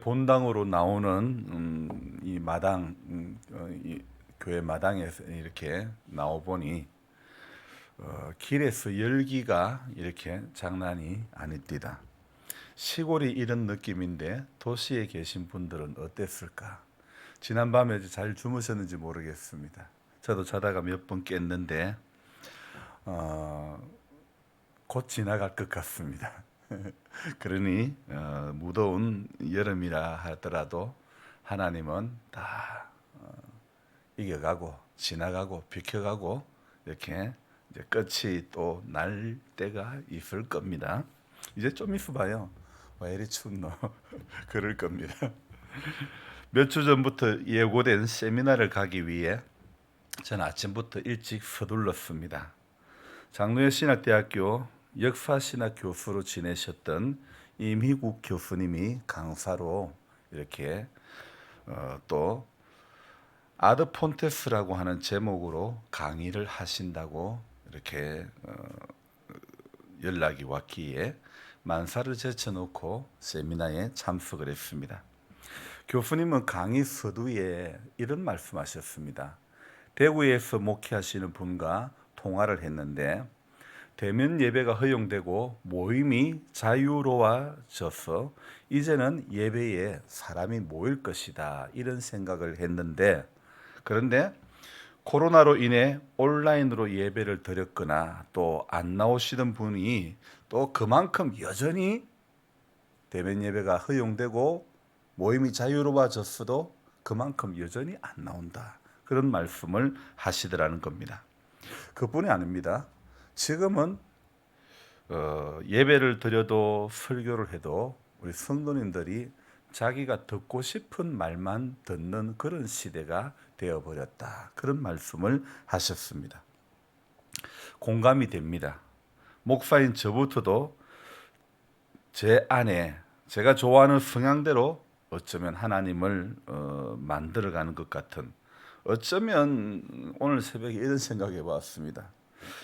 본당으로 나오는 이 마당, 이 교회 마당에서 이렇게 나와 보니 길에서 열기가 이렇게 장난이 아닙니다. 시골이 이런 느낌인데 도시에 계신 분들은 어땠을까? 지난밤에 잘 주무셨는지 모르겠습니다. 저도 자다가 몇 번 깼는데 어, 곧 지나갈 것 같습니다. 그러니 무더운 여름이라 하더라도 하나님은 다 이겨가고 지나가고 비켜가고 이렇게 이제 끝이 또 날 때가 있을 겁니다. 이제 좀 있어 봐요. 왜 이리 춥노? 그럴 겁니다. 몇 주 전부터 예고된 세미나를 가기 위해 저는 아침부터 일찍 서둘렀습니다. 장로의 신학대학교 역사신학 교수로 지내셨던 임희국 교수님이 강사로 이렇게 또 아드 폰테스라고 하는 제목으로 강의를 하신다고 이렇게 연락이 왔기에 만사를 제쳐놓고 세미나에 참석을 했습니다. 교수님은 강의 서두에 이런 말씀하셨습니다. 대구에서 목회하시는 분과 통화를 했는데 대면 예배가 허용되고 모임이 자유로워져서 이제는 예배에 사람이 모일 것이다 이런 생각을 했는데, 그런데 코로나로 인해 온라인으로 예배를 드렸거나 또 안 나오시는 분이 또 그만큼 여전히 대면 예배가 허용되고 모임이 자유로워졌어도 그만큼 여전히 안 나온다, 그런 말씀을 하시더라는 겁니다. 그뿐이 아닙니다. 지금은 예배를 드려도 설교를 해도 우리 성도님들이 자기가 듣고 싶은 말만 듣는 그런 시대가 되어버렸다, 그런 말씀을 하셨습니다. 공감이 됩니다. 목사인 저부터도 제 안에 제가 좋아하는 성향대로 어쩌면 하나님을 만들어가는 것 같은, 어쩌면 오늘 새벽에 이런 생각해 봤습니다.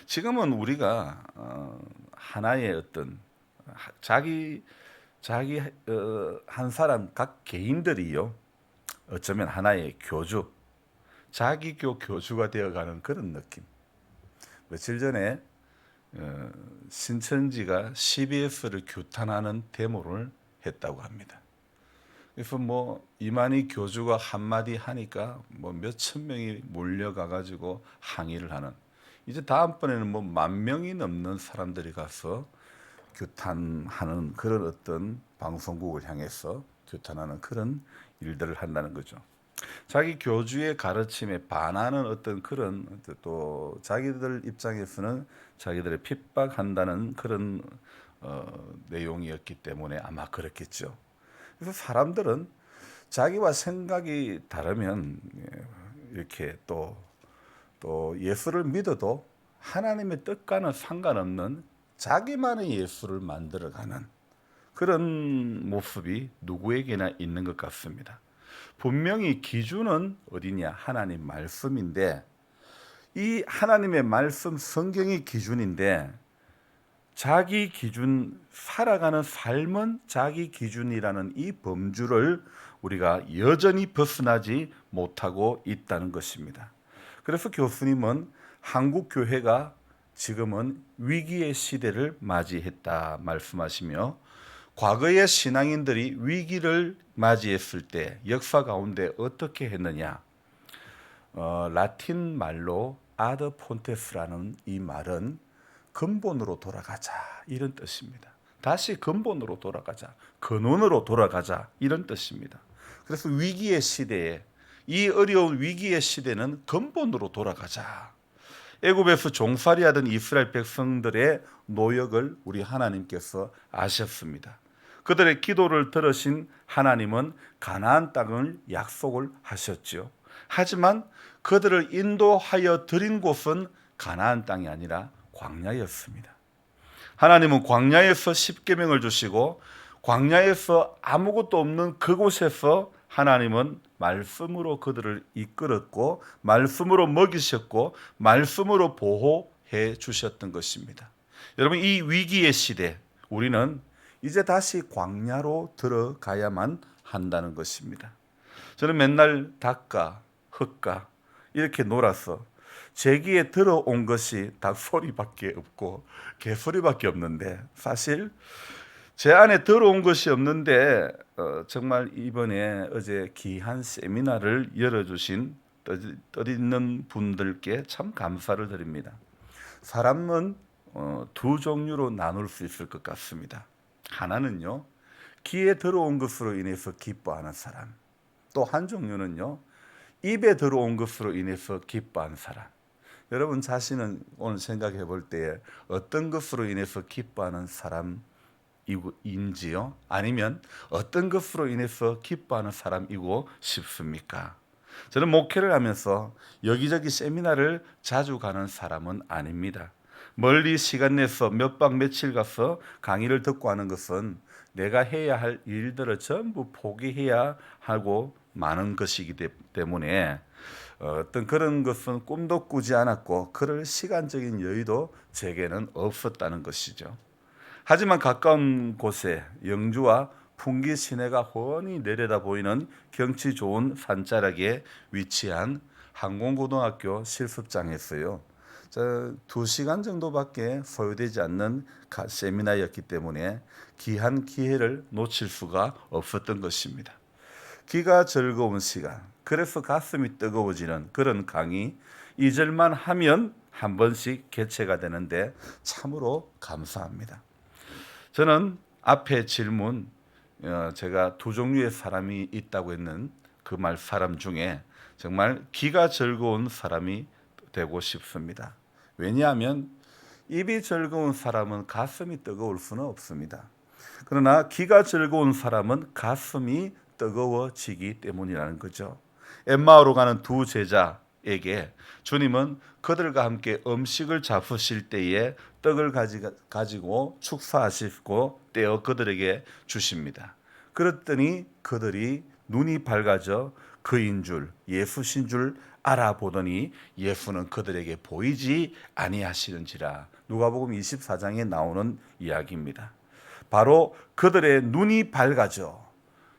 지금은 우리가 하나의 어떤 자기 한 사람 각 개인들이요, 어쩌면 하나의 교주, 자기교 교주가 되어가는 그런 느낌. 며칠 전에 신천지가 CBS를 규탄하는 데모를 했다고 합니다. 그래서 뭐 이만희 교주가 한마디 하니까 뭐 몇천 명이 몰려가 가지고 항의를 하는, 이제 다음번에는 뭐 10,000명이 넘는 사람들이 가서 규탄하는 그런 어떤 방송국을 향해서 규탄하는 그런 일들을 한다는 거죠. 자기 교주의 가르침에 반하는 어떤 그런, 또 자기들 입장에서는 자기들을 핍박한다는 그런 내용이었기 때문에 아마 그렇겠죠. 그래서 사람들은 자기와 생각이 다르면 이렇게 또 예수를 믿어도 하나님의 뜻과는 상관없는 자기만의 예수를 만들어가는 그런 모습이 누구에게나 있는 것 같습니다. 분명히 기준은 어디냐? 하나님 말씀인데, 이 하나님의 말씀 성경이 기준인데 자기 기준, 살아가는 삶은 자기 기준이라는 이 범주를 우리가 여전히 벗어나지 못하고 있다는 것입니다. 그래서 교수님은 한국 교회가 지금은 위기의 시대를 맞이했다 말씀하시며, 과거의 신앙인들이 위기를 맞이했을 때 역사 가운데 어떻게 했느냐? 라틴 말로 아드 폰테스라는 이 말은 근본으로 돌아가자 이런 뜻입니다. 다시 근본으로 돌아가자, 근원으로 돌아가자 이런 뜻입니다. 그래서 위기의 시대에, 이 어려운 위기의 시대는 근본으로 돌아가자. 애굽에서 종살이하던 이스라엘 백성들의 노역을 우리 하나님께서 아셨습니다. 그들의 기도를 들으신 하나님은 가나안 땅을 약속을 하셨죠. 하지만 그들을 인도하여 드린 곳은 가나안 땅이 아니라 광야였습니다. 하나님은 광야에서 십계명을 주시고 광야에서 아무것도 없는 그곳에서 하나님은 말씀으로 그들을 이끌었고 말씀으로 먹이셨고 말씀으로 보호해 주셨던 것입니다. 여러분, 이 위기의 시대 우리는 이제 다시 광야로 들어가야만 한다는 것입니다. 저는 맨날 닭과 흑과 이렇게 놀아서 제 귀에 들어온 것이 닭소리밖에 없고 개소리밖에 없는데, 사실 제 안에 들어온 것이 없는데 정말 이번에 어제 귀한 세미나를 열어주신 뜻있는 분들께 참 감사를 드립니다. 사람은 두 종류로 나눌 수 있을 것 같습니다. 하나는요, 귀에 들어온 것으로 인해서 기뻐하는 사람. 또 한 종류는요, 입에 들어온 것으로 인해서 기뻐하는 사람. 여러분 자신은 오늘 생각해 볼 때에 어떤 것으로 인해서 기뻐하는 사람인지요? 아니면 어떤 것으로 인해서 기뻐하는 사람이고 싶습니까? 저는 목회를 하면서 여기저기 세미나를 자주 가는 사람은 아닙니다. 멀리 시간 내서 몇 박 며칠 가서 강의를 듣고 하는 것은 내가 해야 할 일들을 전부 포기해야 하고 많은 것이기 때문에 어떤 그런 것은 꿈도 꾸지 않았고 그럴 시간적인 여유도 제게는 없었다는 것이죠. 하지만 가까운 곳에 영주와 풍기 시내가 훤히 내려다 보이는 경치 좋은 산자락에 위치한 항공고등학교 실습장에서요, 2시간 정도밖에 소요되지 않는 세미나였기 때문에 귀한 기회를 놓칠 수가 없었던 것입니다. 귀가 즐거운 시간, 그래서 가슴이 뜨거워지는 그런 강의, 2절만 하면 한 번씩 개최가 되는데 참으로 감사합니다. 저는 앞에 질문, 제가 두 종류의 사람이 있다고 했는 그 사람 중에 정말 귀가 즐거운 사람이 되고 싶습니다. 왜냐하면 입이 즐거운 사람은 가슴이 뜨거울 수는 없습니다. 그러나 귀가 즐거운 사람은 가슴이 뜨거워지기 때문이라는 거죠. 엠마오로 가는 두 제자에게 주님은 그들과 함께 음식을 잡수실 때에 떡을 가지고 축사하시고 떼어 그들에게 주십니다. 그랬더니 그들이 눈이 밝아져 그인 줄, 예수신 줄 알아보더니 예수는 그들에게 보이지 아니하시는지라. 누가복음 24장에 나오는 이야기입니다. 바로 그들의 눈이 밝아져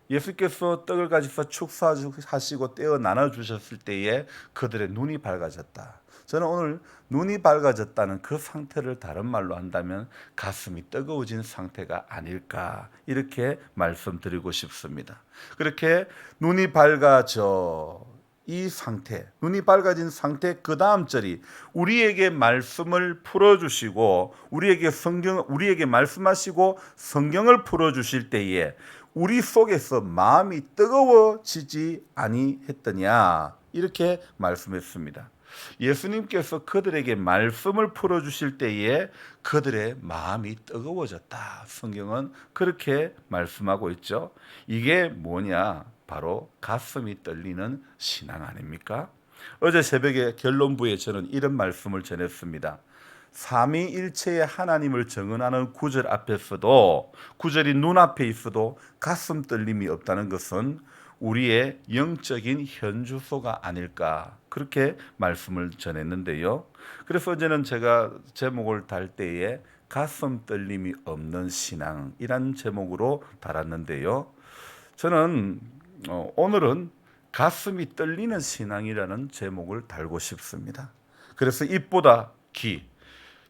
예수께서 떡을 가지고 축사하시고 떼어 나눠주셨을 때에 그들의 눈이 밝아졌다. 저는 오늘 눈이 밝아졌다는 그 상태를 다른 말로 한다면 가슴이 뜨거워진 상태가 아닐까, 이렇게 말씀드리고 싶습니다. 그렇게 눈이 밝아져 이 상태, 눈이 밝아진 상태, 그 다음 절이 우리에게 말씀을 풀어주시고 우리에게 말씀하시고 성경을 풀어주실 때에 우리 속에서 마음이 뜨거워지지 아니했더냐, 이렇게 말씀했습니다. 예수님께서 그들에게 말씀을 풀어주실 때에 그들의 마음이 뜨거워졌다. 성경은 그렇게 말씀하고 있죠. 이게 뭐냐? 바로 가슴이 떨리는 신앙 아닙니까? 어제 새벽에 결론부에 저는 이런 말씀을 전했습니다. 삼위일체의 하나님을 증언하는 구절 앞에서도, 구절이 눈앞에 있어도 가슴 떨림이 없다는 것은 우리의 영적인 현주소가 아닐까, 그렇게 말씀을 전했는데요. 그래서 어제는 제가 제목을 달 때에 가슴 떨림이 없는 신앙이란 제목으로 달았는데요. 저는 오늘은 가슴이 떨리는 신앙이라는 제목을 달고 싶습니다. 그래서 입보다 귀,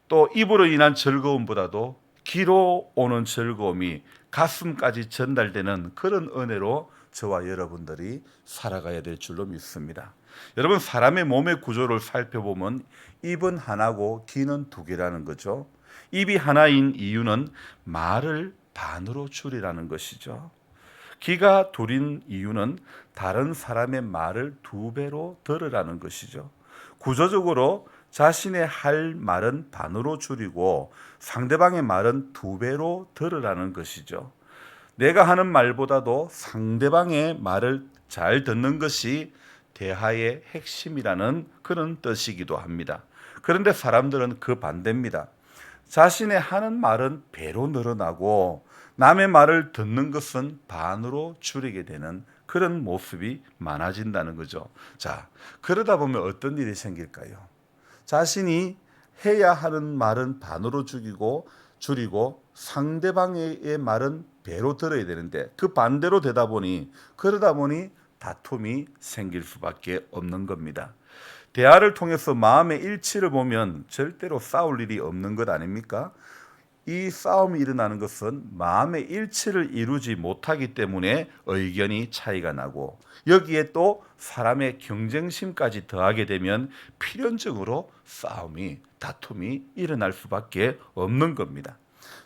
또 입으로 인한 즐거움보다도 귀로 오는 즐거움이 가슴까지 전달되는 그런 은혜로 저와 여러분들이 살아가야 될 줄로 믿습니다. 여러분, 사람의 몸의 구조를 살펴보면 입은 하나고 귀는 두 개라는 거죠. 입이 하나인 이유는 말을 반으로 줄이라는 것이죠. 귀가 둘인 이유는 다른 사람의 말을 두 배로 들으라는 것이죠. 구조적으로 자신의 할 말은 반으로 줄이고 상대방의 말은 두 배로 들으라는 것이죠. 내가 하는 말보다도 상대방의 말을 잘 듣는 것이 대화의 핵심이라는 그런 뜻이기도 합니다. 그런데 사람들은 그 반대입니다. 자신의 하는 말은 배로 늘어나고 남의 말을 듣는 것은 반으로 줄이게 되는 그런 모습이 많아진다는 거죠. 자, 그러다 보면 어떤 일이 생길까요? 자신이 해야 하는 말은 반으로 줄이고 줄이고 상대방의 말은 배로 들어야 되는데 그 반대로 되다 보니 그러다 보니 다툼이 생길 수밖에 없는 겁니다. 대화를 통해서 마음의 일치를 보면 절대로 싸울 일이 없는 것 아닙니까? 이 싸움이 일어나는 것은 마음의 일치를 이루지 못하기 때문에 의견이 차이가 나고 여기에 또 사람의 경쟁심까지 더하게 되면 필연적으로 싸움이 다툼이 일어날 수밖에 없는 겁니다.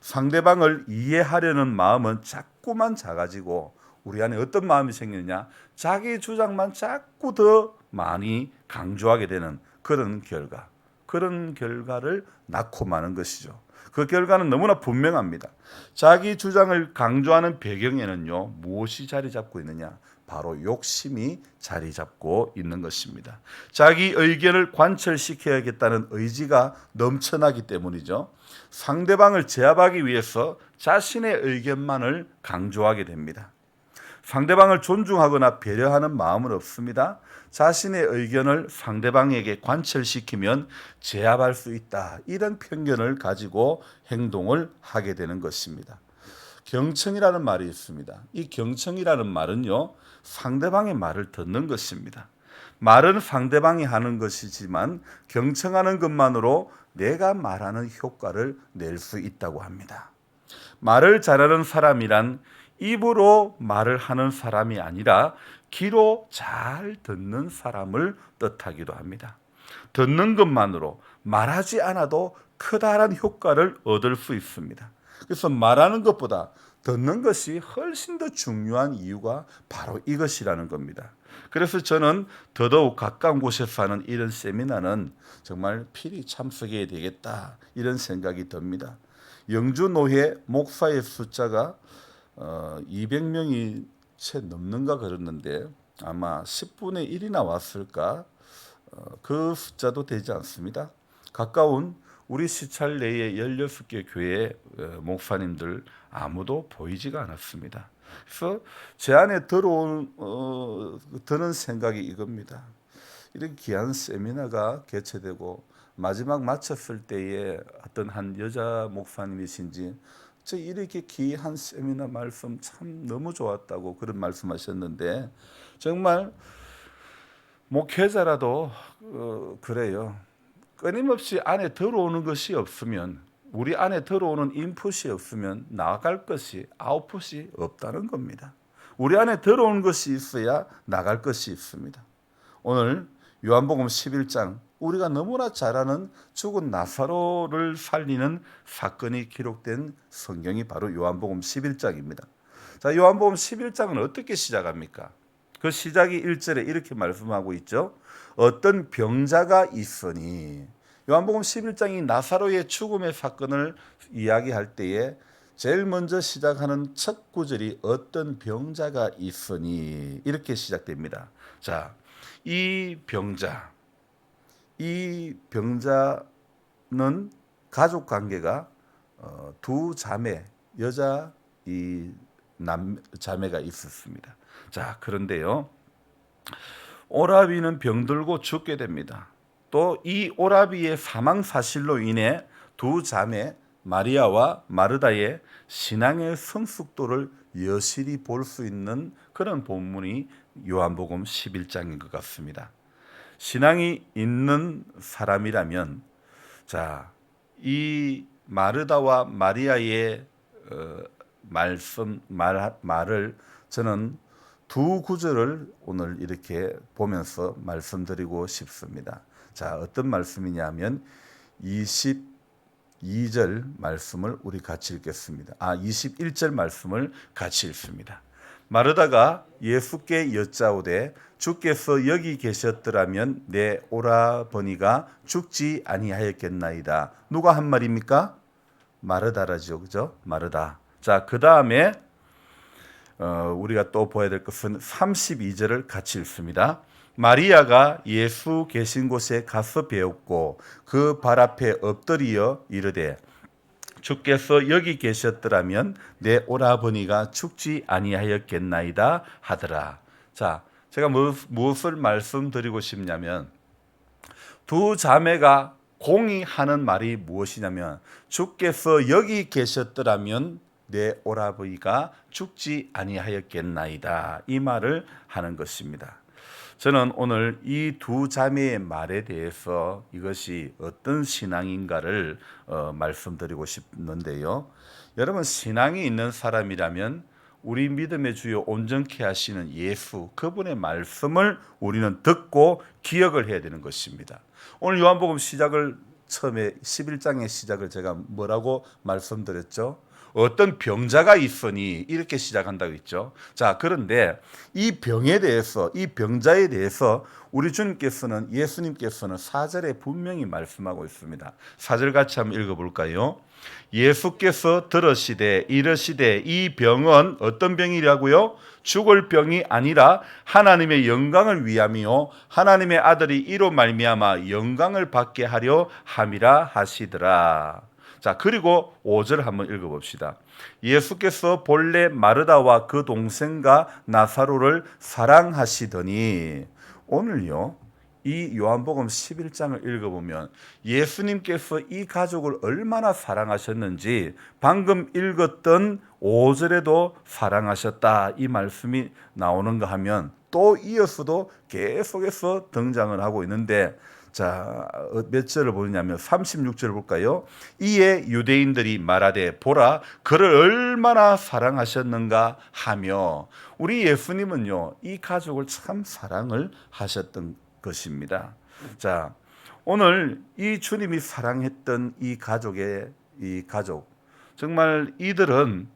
상대방을 이해하려는 마음은 자꾸만 작아지고 우리 안에 어떤 마음이 생기느냐? 자기 주장만 자꾸 더 많이 강조하게 되는 그런 결과를 낳고 마는 것이죠. 그 결과는 너무나 분명합니다. 자기 주장을 강조하는 배경에는요, 무엇이 자리 잡고 있느냐? 바로 욕심이 자리 잡고 있는 것입니다. 자기 의견을 관철시켜야겠다는 의지가 넘쳐나기 때문이죠. 상대방을 제압하기 위해서 자신의 의견만을 강조하게 됩니다. 상대방을 존중하거나 배려하는 마음은 없습니다. 자신의 의견을 상대방에게 관철시키면 제압할 수 있다. 이런 편견을 가지고 행동을 하게 되는 것입니다. 경청이라는 말이 있습니다. 이 경청이라는 말은요, 상대방의 말을 듣는 것입니다. 말은 상대방이 하는 것이지만 경청하는 것만으로 내가 말하는 효과를 낼 수 있다고 합니다. 말을 잘하는 사람이란 입으로 말을 하는 사람이 아니라 귀로 잘 듣는 사람을 뜻하기도 합니다. 듣는 것만으로 말하지 않아도 커다란 효과를 얻을 수 있습니다. 그래서 말하는 것보다 듣는 것이 훨씬 더 중요한 이유가 바로 이것이라는 겁니다. 그래서 저는 더더욱 가까운 곳에서 하는 이런 세미나는 정말 필히 참석해야 되겠다 이런 생각이 듭니다. 영주노회 목사의 숫자가 200명이 채 넘는가 그랬는데 아마 10분의 1이나 왔을까 그 숫자도 되지 않습니다. 가까운 우리 시찰 내에 16개 교회 목사님들 아무도 보이지가 않았습니다. 그래서 제 안에 드는 생각이 이겁니다. 이렇게 귀한 세미나가 개최되고 마지막 마쳤을 때에 어떤 한 여자 목사님이신지 저 이렇게 귀한 세미나 말씀 참 너무 좋았다고 그런 말씀하셨는데 정말 목회자라도 그래요. 끊임없이 안에 들어오는 것이 없으면 우리 안에 들어오는 인풋이 없으면 나갈 것이 아웃풋이 없다는 겁니다. 우리 안에 들어오는 것이 있어야 나갈 것이 있습니다. 오늘 요한복음 11장 우리가 너무나 잘 아는 죽은 나사로를 살리는 사건이 기록된 성경이 바로 요한복음 11장입니다. 자, 요한복음 11장은 어떻게 시작합니까? 그 시작이 1절에 이렇게 말씀하고 있죠. 어떤 병자가 있으니 요한복음 11장이 나사로의 죽음의 사건을 이야기할 때에 제일 먼저 시작하는 첫 구절이 어떤 병자가 있으니 이렇게 시작됩니다. 자, 이 병자는 가족 관계가 두 자매, 여자 자매가 있었습니다. 자, 그런데요, 오라비는 병들고 죽게 됩니다. 또 이 오라비의 사망 사실로 인해 두 자매 마리아와 마르다의 신앙의 성숙도를 여실히 볼 수 있는 그런 본문이 요한복음 11장인 것 같습니다. 신앙이 있는 사람이라면 이 마르다와 마리아의 말을 저는 두 구절을 오늘 이렇게 보면서 말씀드리고 싶습니다. 자, 어떤 말씀이냐면 22절 말씀을 우리 같이 읽겠습니다. 21절 말씀을 같이 읽습니다. 마르다가 예수께 여짜오되 주께서 여기 계셨더라면 내 오라버니가 죽지 아니하였겠나이다. 누가 한 말입니까? 마르다라죠, 그죠? 마르다. 자, 그 다음에 우리가 또 보아야 될 것은 32절을 같이 읽습니다. 마리아가 예수 계신 곳에 가서 배웠고 그 발 앞에 엎드려 이르되 주께서 여기 계셨더라면 내 오라버니가 죽지 아니하였겠나이다 하더라. 자, 제가 무엇을 말씀드리고 싶냐면 두 자매가 공이 하는 말이 무엇이냐면 주께서 여기 계셨더라면 내 오라버니가 죽지 아니하였겠나이다. 이 말을 하는 것입니다. 저는 오늘 이 두 자매의 말에 대해서 이것이 어떤 신앙인가를 말씀드리고 싶는데요. 여러분, 신앙이 있는 사람이라면 우리 믿음의 주요 온전케 하시는 예수, 그분의 말씀을 우리는 듣고 기억을 해야 되는 것입니다. 오늘 요한복음 시작을 처음에 11장의 시작을 제가 뭐라고 말씀드렸죠? 어떤 병자가 있으니 이렇게 시작한다고 했죠. 자, 그런데 이 병에 대해서, 이 병자에 대해서 우리 주님께서는, 예수님께서는 4절에 분명히 말씀하고 있습니다. 4절 같이 한번 읽어볼까요? 예수께서 들으시되 이르시되 이 병은 어떤 병이라고요? 죽을 병이 아니라 하나님의 영광을 위함이요 하나님의 아들이 이로 말미암아 영광을 받게 하려 함이라 하시더라. 자, 그리고 5절 한번 읽어봅시다. 예수께서 본래 마르다와 그 동생과 나사로를 사랑하시더니, 오늘요 이 요한복음 11장을 읽어보면 예수님께서 이 가족을 얼마나 사랑하셨는지 방금 읽었던 5절에도 사랑하셨다 이 말씀이 나오는가 하면 또 이어서도 계속해서 등장을 하고 있는데, 자, 몇 절을 보냐면 36절 볼까요? 이에 유대인들이 말하되 보라 그를 얼마나 사랑하셨는가 하며, 우리 예수님은요 이 가족을 참 사랑을 하셨던 것입니다. 자, 오늘 이 주님이 사랑했던 이 가족, 정말 이들은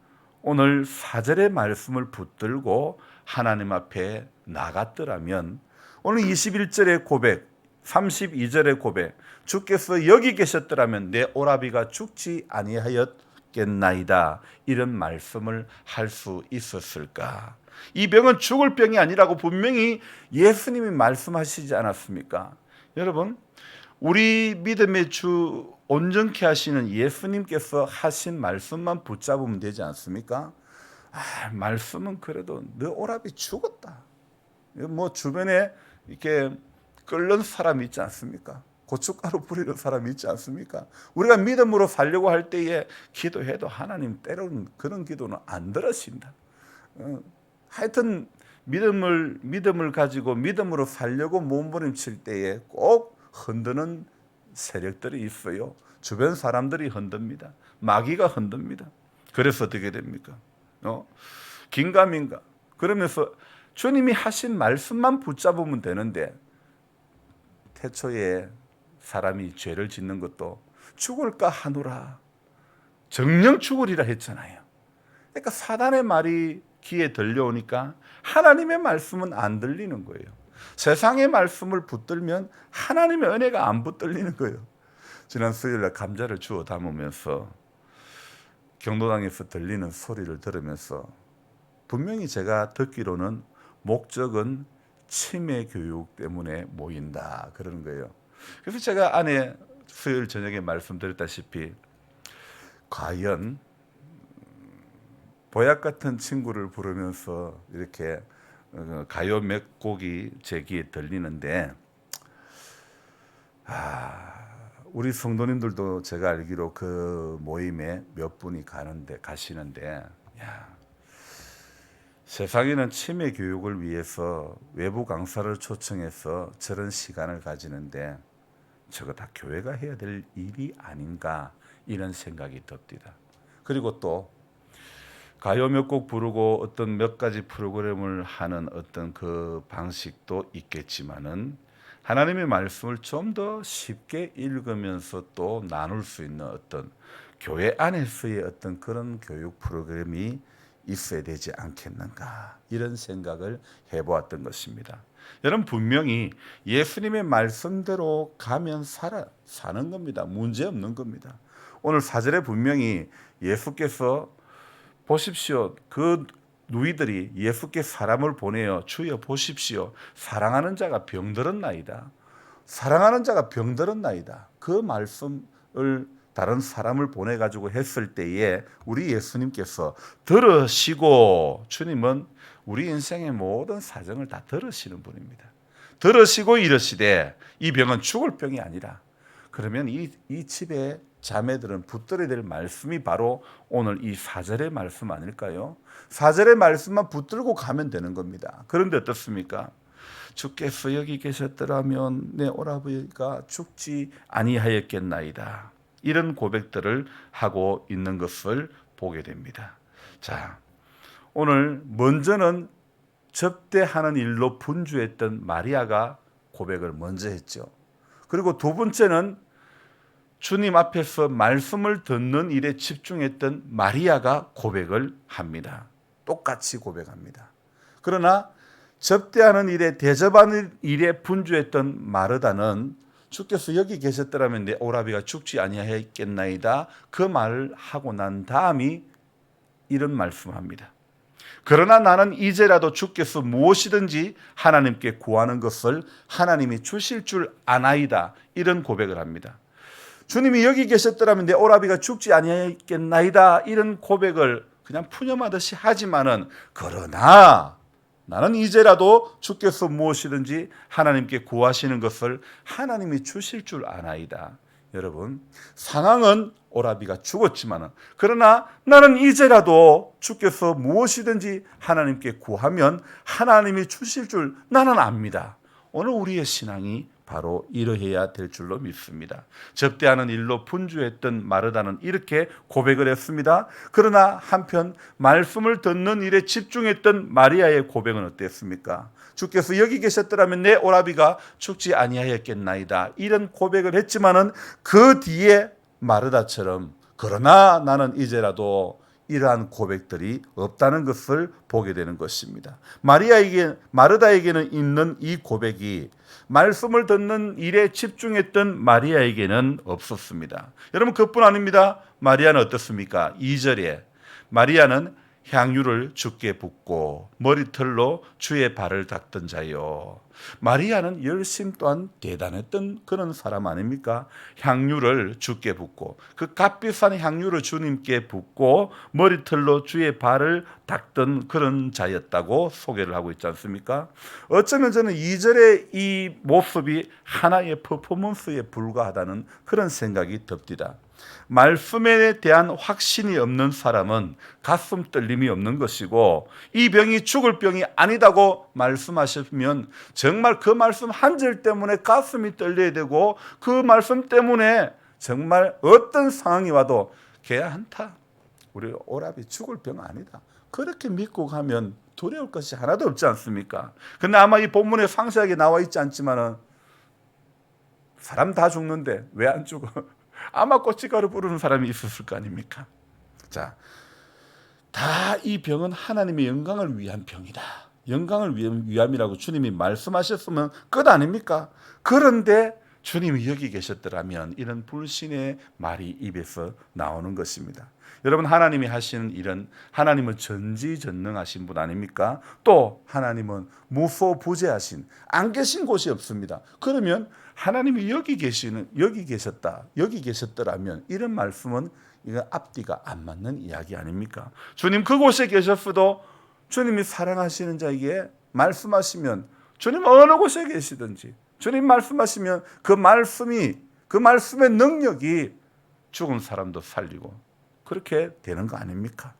오늘 4절의 말씀을 붙들고 하나님 앞에 나갔더라면 오늘 21절의 고백, 32절의 고백, 주께서 여기 계셨더라면 내 오라비가 죽지 아니하였겠나이다, 이런 말씀을 할 수 있었을까? 이 병은 죽을 병이 아니라고 분명히 예수님이 말씀하시지 않았습니까? 여러분, 우리 믿음의 주 온전케 하시는 예수님께서 하신 말씀만 붙잡으면 되지 않습니까? 말씀은 그래도 너 오라비 죽었다. 뭐 주변에 이렇게 끓는 사람이 있지 않습니까? 고춧가루 뿌리는 사람이 있지 않습니까? 우리가 믿음으로 살려고 할 때에 기도해도 하나님 때로는 그런 기도는 안 들으신다. 하여튼 믿음을 가지고 믿음으로 살려고 몸부림칠 때에 꼭 흔드는 세력들이 있어요. 주변 사람들이 흔듭니다. 마귀가 흔듭니다. 그래서 어떻게 됩니까? 긴가민가. 그러면서 주님이 하신 말씀만 붙잡으면 되는데, 태초에 사람이 죄를 짓는 것도 죽을까 하노라, 정녕 죽으리라 했잖아요. 그러니까 사단의 말이 귀에 들려오니까 하나님의 말씀은 안 들리는 거예요. 세상의 말씀을 붙들면 하나님의 은혜가 안 붙들리는 거예요. 지난 수요일날 감자를 주워 담으면서 경로당에서 들리는 소리를 들으면서 분명히 제가 듣기로는 목적은 치매 교육 때문에 모인다 그러는 거예요. 그래서 제가 안에 수요일 저녁에 말씀드렸다시피 과연 보약 같은 친구를 부르면서 이렇게 가요 몇 곡이 제 귀에 들리는데, 우리 성도님들도 제가 알기로 그 모임에 몇 분이 가시는데, 세상에는 치매 교육을 위해서 외부 강사를 초청해서 저런 시간을 가지는데 저거 다 교회가 해야 될 일이 아닌가, 이런 생각이 듭니다. 그리고 또 가요 몇 곡 부르고 어떤 몇 가지 프로그램을 하는 어떤 그 방식도 있겠지만은 하나님의 말씀을 좀 더 쉽게 읽으면서 또 나눌 수 있는 어떤 교회 안에서의 어떤 그런 교육 프로그램이 있어야 되지 않겠는가, 이런 생각을 해보았던 것입니다. 여러분, 분명히 예수님의 말씀대로 가면 사는 겁니다. 문제 없는 겁니다. 오늘 4절에 분명히 예수께서 보십시오, 그 누이들이 예수께 사람을 보내어 주여 보십시오, 사랑하는 자가 병들었나이다, 사랑하는 자가 병들었나이다, 그 말씀을 다른 사람을 보내가지고 했을 때에 우리 예수님께서 들으시고, 주님은 우리 인생의 모든 사정을 다 들으시는 분입니다. 들으시고 이르시되 이 병은 죽을 병이 아니라, 그러면 이 집의 자매들은 붙들어야 될 말씀이 바로 오늘 이 4절의 말씀 아닐까요? 4절의 말씀만 붙들고 가면 되는 겁니다. 그런데 어떻습니까? 주께서 여기 계셨더라면 내 오라버니가 죽지 아니하였겠나이다. 이런 고백들을 하고 있는 것을 보게 됩니다. 자, 오늘 먼저는 접대하는 일로 분주했던 마리아가 고백을 먼저 했죠. 그리고 두 번째는 주님 앞에서 말씀을 듣는 일에 집중했던 마리아가 고백을 합니다. 똑같이 고백합니다. 그러나 접대하는 일에 대접하는 일에 분주했던 마르다는 주께서 여기 계셨더라면 내 오라비가 죽지 아니하였겠나이다. 그 말을 하고 난 다음이 이런 말씀합니다. 그러나 나는 이제라도 주께서 무엇이든지 하나님께 구하는 것을 하나님이 주실 줄 아나이다. 이런 고백을 합니다. 주님이 여기 계셨더라면 내 오라비가 죽지 아니하였겠나이다. 이런 고백을 그냥 푸념하듯이 하지만은 그러나 나는 이제라도 주께서 무엇이든지 하나님께 구하시는 것을 하나님이 주실 줄 아나이다. 여러분, 상황은 오라비가 죽었지만 그러나 나는 이제라도 주께서 무엇이든지 하나님께 구하면 하나님이 주실 줄 나는 압니다. 오늘 우리의 신앙이 바로 이러해야 될 줄로 믿습니다. 접대하는 일로 분주했던 마르다는 이렇게 고백을 했습니다. 그러나 한편 말씀을 듣는 일에 집중했던 마리아의 고백은 어땠습니까? 주께서 여기 계셨더라면 내 오라비가 죽지 아니하였겠나이다. 이런 고백을 했지만은 그 뒤에 마르다처럼 그러나 나는 이제라도 이러한 고백들이 없다는 것을 보게 되는 것입니다. 마르다에게는 있는 이 고백이 말씀을 듣는 일에 집중했던 마리아에게는 없었습니다. 여러분, 그뿐 아닙니다. 마리아는 어떻습니까? 2절에 마리아는 향유를 주께 붓고 머리털로 주의 발을 닦던 자요. 마리아는 열심 또한 대단했던 그런 사람 아닙니까? 향유를 주께 붓고 그 값비싼 향유를 주님께 붓고 머리털로 주의 발을 닦던 그런 자였다고 소개를 하고 있지 않습니까? 어쩌면 저는 2절의 이 모습이 하나의 퍼포먼스에 불과하다는 그런 생각이 듭니다. 말씀에 대한 확신이 없는 사람은 가슴 떨림이 없는 것이고 이 병이 죽을 병이 아니다고 말씀하시면 정말 그 말씀 한 절 때문에 가슴이 떨려야 되고 그 말씀 때문에 정말 어떤 상황이 와도 걔한타 우리 오라비 죽을 병 아니다. 그렇게 믿고 가면 두려울 것이 하나도 없지 않습니까? 근데 아마 이 본문에 상세하게 나와 있지 않지만은 사람 다 죽는데 왜 안 죽어? 아마 고춧가루 부르는 사람이 있었을 거 아닙니까? 자, 다 이 병은 하나님의 영광을 위한 병이다. 영광을 위함이라고 주님이 말씀하셨으면 끝 아닙니까? 그런데 주님이 여기 계셨더라면 이런 불신의 말이 입에서 나오는 것입니다. 여러분, 하나님이 하시는 일은 하나님은 전지전능하신 분 아닙니까? 또 하나님은 무소부재하신 안 계신 곳이 없습니다. 그러면 하나님이 여기 계셨더라면 이런 말씀은 이거 앞뒤가 안 맞는 이야기 아닙니까? 주님 그곳에 계셨어도 주님이 사랑하시는 자에게 말씀하시면 주님 어느 곳에 계시든지 주님 말씀하시면 그 말씀의 능력이 죽은 사람도 살리고 그렇게 되는 거 아닙니까?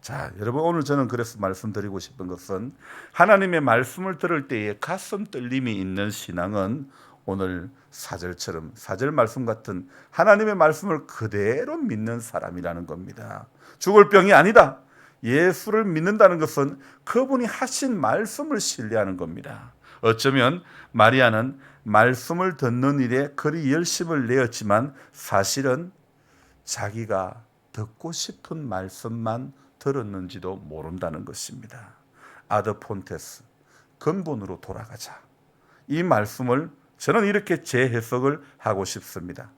자, 여러분, 오늘 저는 그래서 말씀드리고 싶은 것은 하나님의 말씀을 들을 때에 가슴 떨림이 있는 신앙은 오늘 4절처럼 4절 말씀 같은 하나님의 말씀을 그대로 믿는 사람이라는 겁니다. 죽을 병이 아니다. 예수를 믿는다는 것은 그분이 하신 말씀을 신뢰하는 겁니다. 어쩌면 마리아는 말씀을 듣는 일에 그리 열심을 내었지만 사실은 자기가 듣고 싶은 말씀만 들었는지도 모른다는 것입니다. 아드 폰테스, 근본으로 돌아가자. 이 말씀을 저는 이렇게 재해석을 하고 싶습니다.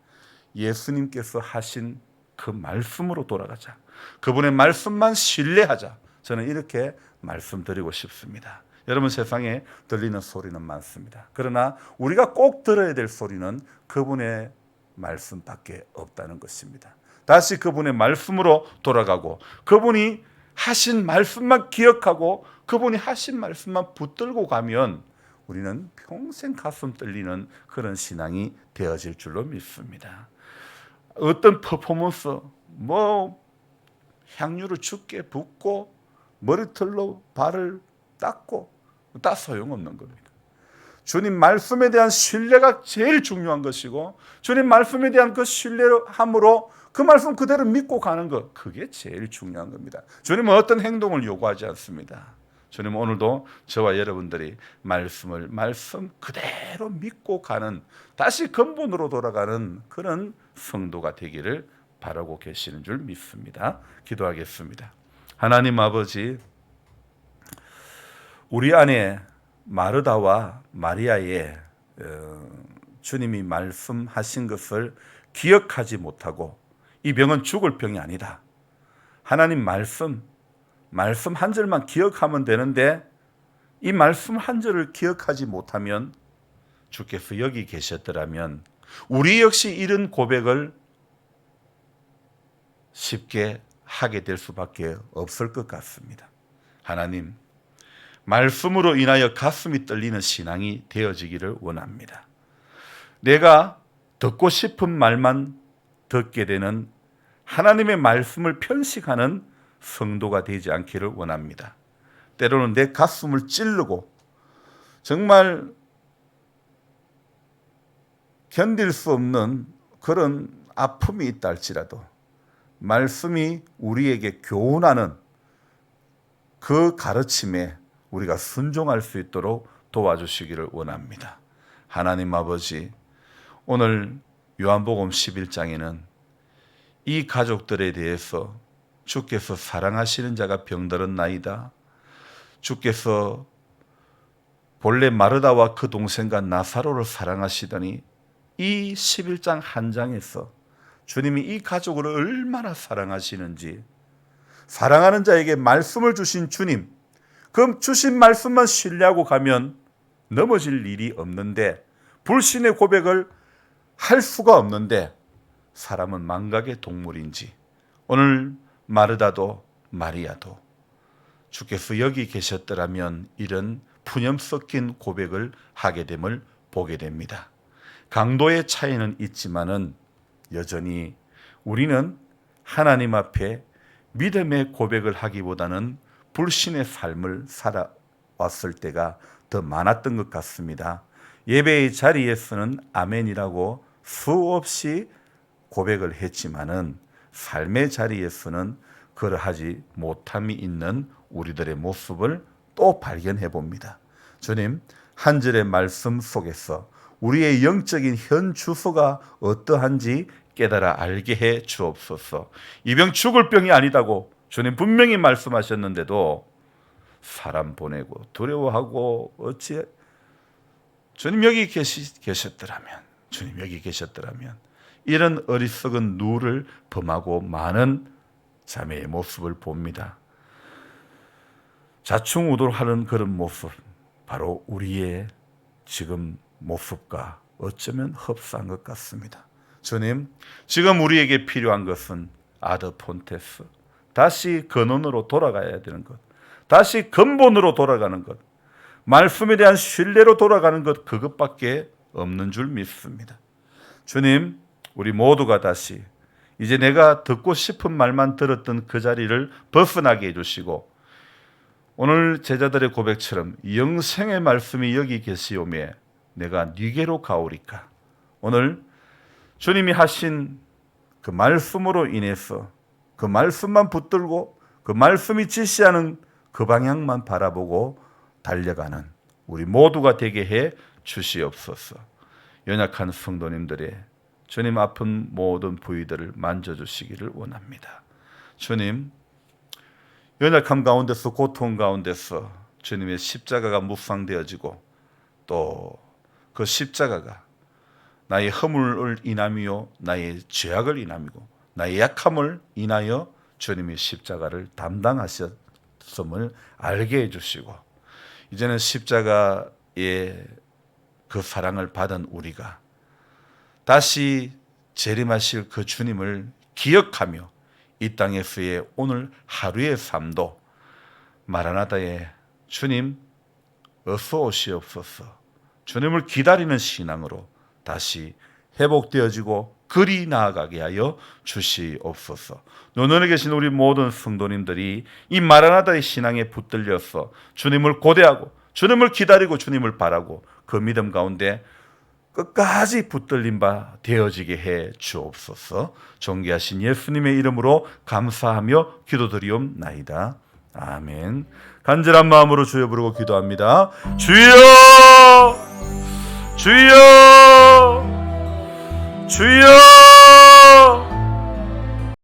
예수님께서 하신 그 말씀으로 돌아가자. 그분의 말씀만 신뢰하자. 저는 이렇게 말씀드리고 싶습니다. 여러분, 세상에 들리는 소리는 많습니다. 그러나 우리가 꼭 들어야 될 소리는 그분의 말씀밖에 없다는 것입니다. 다시 그분의 말씀으로 돌아가고 그분이 하신 말씀만 기억하고 그분이 하신 말씀만 붙들고 가면 우리는 평생 가슴 떨리는 그런 신앙이 되어질 줄로 믿습니다. 어떤 퍼포먼스, 향유를 죽게 붓고 머리털로 발을 닦고 다 소용없는 겁니다. 주님 말씀에 대한 신뢰가 제일 중요한 것이고, 주님 말씀에 대한 그 신뢰함으로 그 말씀 그대로 믿고 가는 것, 그게 제일 중요한 겁니다. 주님은 어떤 행동을 요구하지 않습니다. 주님은 오늘도 저와 여러분들이 말씀을 말씀 그대로 믿고 가는, 다시 근본으로 돌아가는 그런 성도가 되기를 바라고 계시는 줄 믿습니다. 기도하겠습니다. 하나님 아버지, 우리 안에 마르다와 마리아의 주님이 말씀하신 것을 기억하지 못하고, 이 병은 죽을 병이 아니다. 하나님 말씀 한 절만 기억하면 되는데, 이 말씀 한 절을 기억하지 못하면 주께서 여기 계셨더라면 우리 역시 이런 고백을 쉽게 하게 될 수밖에 없을 것 같습니다. 하나님, 말씀으로 인하여 가슴이 떨리는 신앙이 되어지기를 원합니다. 내가 듣고 싶은 말만 듣게 되는 하나님의 말씀을 편식하는 성도가 되지 않기를 원합니다. 때로는 내 가슴을 찌르고 정말 견딜 수 없는 그런 아픔이 있다 할지라도 말씀이 우리에게 교훈하는 그 가르침에 우리가 순종할 수 있도록 도와주시기를 원합니다. 하나님 아버지, 오늘 요한복음 11장에는 이 가족들에 대해서 주께서 사랑하시는 자가 병들었나이다. 주께서 본래 마르다와 그 동생과 나사로를 사랑하시더니 이 11장 한 장에서 주님이 이 가족을 얼마나 사랑하시는지, 사랑하는 자에게 말씀을 주신 주님, 그 주신 말씀만 신뢰하고 가면 넘어질 일이 없는데, 불신의 고백을 할 수가 없는데 사람은 망각의 동물인지, 오늘 마르다도 마리아도 주께서 여기 계셨더라면 이런 푸념 섞인 고백을 하게 됨을 보게 됩니다. 강도의 차이는 있지만은 여전히 우리는 하나님 앞에 믿음의 고백을 하기보다는 불신의 삶을 살아왔을 때가 더 많았던 것 같습니다. 예배의 자리에서는 아멘이라고 수없이 고백을 했지만은 삶의 자리에서는 그러하지 못함이 있는 우리들의 모습을 또 발견해 봅니다. 주님, 한 절의 말씀 속에서 우리의 영적인 현 주소가 어떠한지 깨달아 알게 해 주옵소서. 이 병 죽을 병이 아니다고 주님 분명히 말씀하셨는데도 사람 보내고 두려워하고 어찌, 주님 여기 계셨더라면, 주님 여기 계셨더라면, 이런 어리석은 누를 범하고 많은 자매의 모습을 봅니다. 자충우돌하는 그런 모습, 바로 우리의 지금 모습과 어쩌면 흡사한 것 같습니다. 주님, 지금 우리에게 필요한 것은 아더 폰테스, 다시 근원으로 돌아가야 되는 것, 다시 근본으로 돌아가는 것, 말씀에 대한 신뢰로 돌아가는 것, 그것밖에 없는 줄 믿습니다. 주님, 우리 모두가 다시 이제 내가 듣고 싶은 말만 들었던 그 자리를 벗어나게 해주시고, 오늘 제자들의 고백처럼 영생의 말씀이 여기 계시오매 내가 네게로 가오리까, 오늘 주님이 하신 그 말씀으로 인해서 그 말씀만 붙들고 그 말씀이 지시하는 그 방향만 바라보고 달려가는 우리 모두가 되게 해 주시옵소서. 연약한 성도님들의 주님 아픈 모든 부위들을 만져주시기를 원합니다. 주님, 연약함 가운데서, 고통 가운데서 주님의 십자가가 묵상되어지고 또 그 십자가가 나의 허물을 인함이요 나의 죄악을 인함이고 나의 약함을 인하여 주님이 십자가를 담당하셨음을 알게 해주시고, 이제는 십자가의 그 사랑을 받은 우리가 다시 재림하실 그 주님을 기억하며 이 땅에서의 오늘 하루의 삶도 마라나다의 주님 어서 오시옵소서. 주님을 기다리는 신앙으로 다시 회복되어지고 그리 나아가게 하여 주시옵소서. 노년에 계신 우리 모든 성도님들이 이 마라나다의 신앙에 붙들려서 주님을 고대하고 주님을 기다리고 주님을 바라고 그 믿음 가운데 끝까지 붙들린 바 되어지게 해 주옵소서. 존귀하신 예수님의 이름으로 감사하며 기도드리옵나이다. 아멘. 간절한 마음으로 주여 부르고 기도합니다. 주여, 주여, 주여.